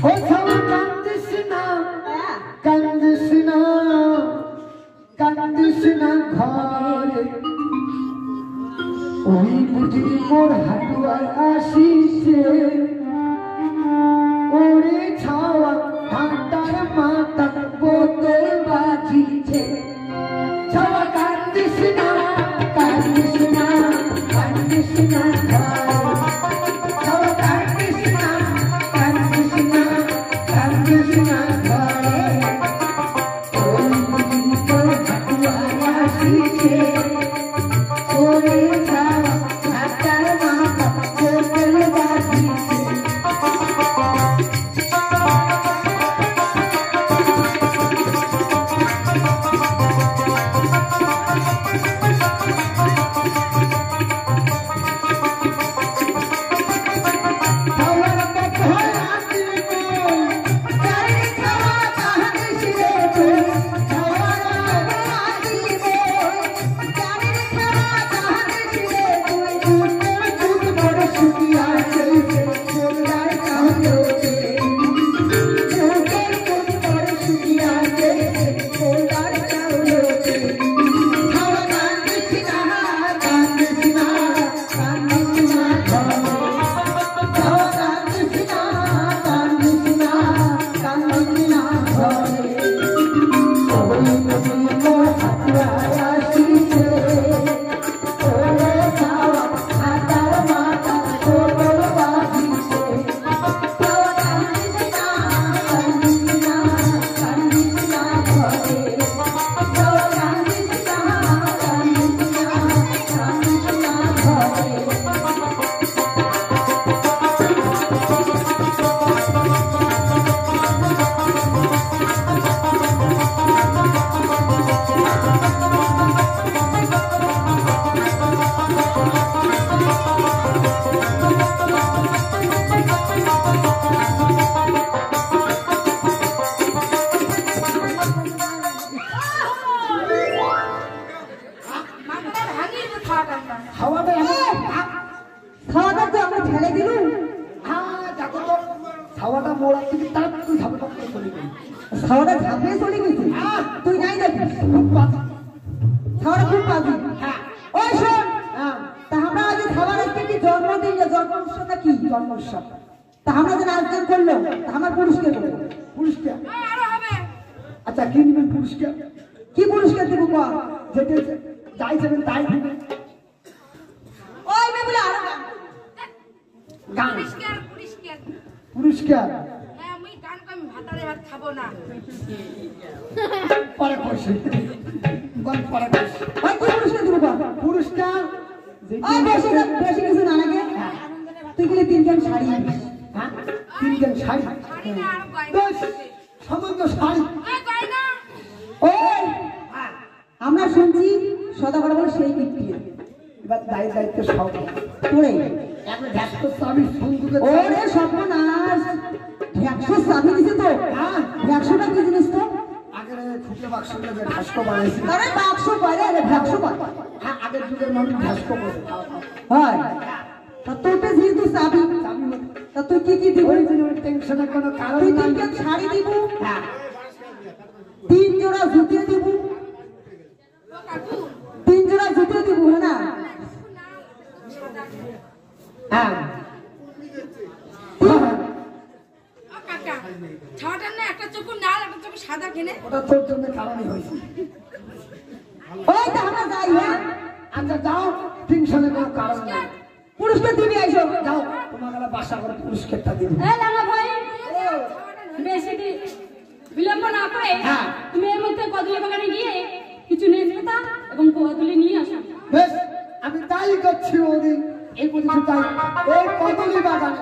ও ছাওয়া কান্দিস না কান্দিস না কান্দিস না ঘরে ওই বুঝি মোর হাটুয়ায় আসিছে ওরে ছাওয়া ঠান্ডার মাথা বোতল বাজিছে ছাওয়া কান্দিস না কান্দিস না কান্দিস না ছাওয়া কান্দিস না কান্দিস না কান্দিস না ওই বুঝি মোর হাটুয়ায় আসিছে ওরে ছাওয়া ঠান্ডার মাথা বোতল বাজিছে अच्छा की दिबेन पुरस्कार की पुरस्कार देबो को जेते যাই যাবেন তাই দিবেন ওই মে বলে আর গান পুরস্কার পুরস্কার পুরস্কার হ্যাঁ আমি গান কম ভাতারে ভাত খাবো না পরে কইছি গান পরে কইছি ওই কি পুরস্কার দেবো পুরস্কার ওই বেশি কিছু না লাগে তুই গেলে 3 জন শাড়ি হ্যাঁ 3 জন শাড়ি শাড়ি না আর গয়না সমগ্র শাড়ি ওই গয়না ওই আমরা শুনছি সদাগর বলে সেই গিফট এবার দায়িত্ব সব তোরে এখন 100 চাবি বন্ধুকে ওরে সর্বনাশ 100 চাবি দিছে তো হ্যাঁ 100 টাকা কি জিনিস তো আগে খুঁটে বাক্সটা যে ঢাসকো বানাইছে আরে বাক্স কইরে রে 100 টাকা হ্যাঁ আগের যুগের মানুষ ঢাসকো করে হয় তা তোতে যেহেতু চাবি তা তুই কি দিব ওই জন্য টেনশনের কোনো কারণ নাই তুই কি শাড়ি দিব হ্যাঁ 3 জোড়া জুতো দিব 3 জোড়া জুতো দিব না হ্যাঁ ও কাকা ছাড়াটা না একটা চোখ লাল একটা চোখ সাদা কেনে ওটা তোর জন্য কারণই হইছে ওই তো আমরা যাই হ্যাঁ আচ্ছা যাও টেনশনের কোনো কারণ নাই পুরস্কার দিবি আইছো যাও তোমার বাসা করে পুরস্কারটা দিবি এ লাগা ভাই বেশি কি বিলম্ব না করে হ্যাঁ তুমি এর মধ্যে কদলি বাগানে গিয়ে কিছু নিয়ে যাবে তা এবং কদলি নিয়ে আসো বেশ আমি তাই করছি ওদিন এই পর্যন্ত তাই এই কদলি বাগানে